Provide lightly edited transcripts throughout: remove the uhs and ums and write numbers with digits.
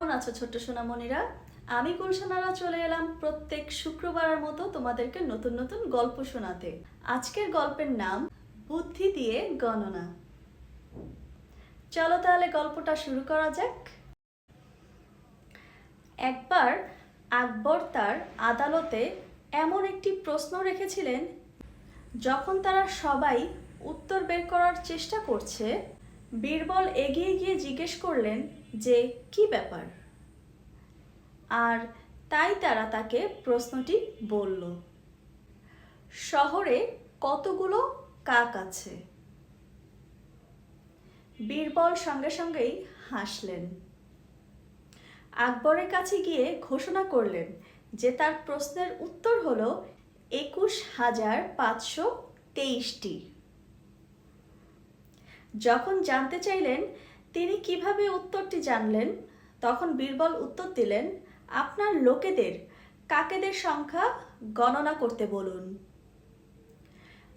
কেমন আছো ছোট্ট সোনামণিরা? আমি গুলশানারা চলে এলাম প্রত্যেক শুক্রবারের মতো তোমাদেরকে নতুন নতুন গল্প শোনাতে। আজকের গল্পের নাম বুদ্ধি দিয়ে গণনা। চলো তাহলে গল্পটা শুরু করা যাক। একবার আকবর তার আদালতে এমন একটি প্রশ্ন রেখেছিলেন, যখন তারা সবাই উত্তর বের করার চেষ্টা করছে, বীরবল এগিয়ে গিয়ে জিজ্ঞেস করলেন যে কি ব্যাপার। আর তাই তারা তাকে প্রশ্নটি বলল, শহরে কতগুলো কাক আছে? বীরবল সঙ্গে সঙ্গেই হাসলেন। আকবরের কাছে গিয়ে ঘোষণা করলেন যে তার প্রশ্নের উত্তর হলো 21,523টি। যখন জানতে চাইলেন তিনি কিভাবে উত্তরটি জানলেন, তখন বীরবল উত্তর দিলেন, আপনার লোকেদের কাকেদের সংখ্যা গণনা করতে বলুন।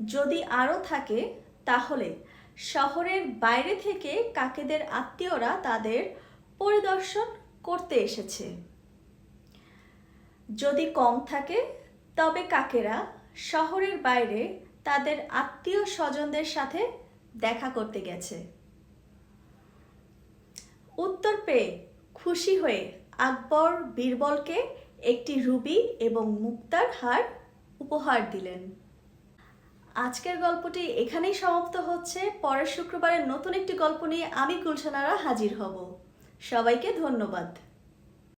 যদি আরও থাকে তাহলে শহরের বাইরে থেকে কাকেদের আত্মীয়রা তাদের পরিদর্শন করতে এসেছে। যদি কম থাকে তবে কাকেরা শহরের বাইরে তাদের আত্মীয় স্বজনদের সাথে দেখা করতে গেছে। উত্তর পেয়ে খুশি হয়ে আকবর বীরবলকে একটি রুবি এবং মুক্তার হার উপহার দিলেন। আজকের গল্পটি এখানেই সমাপ্ত হচ্ছে। পরের শুক্রবারের নতুন একটি গল্প নিয়ে আমি গুলশানারা হাজির হব। সবাইকে ধন্যবাদ।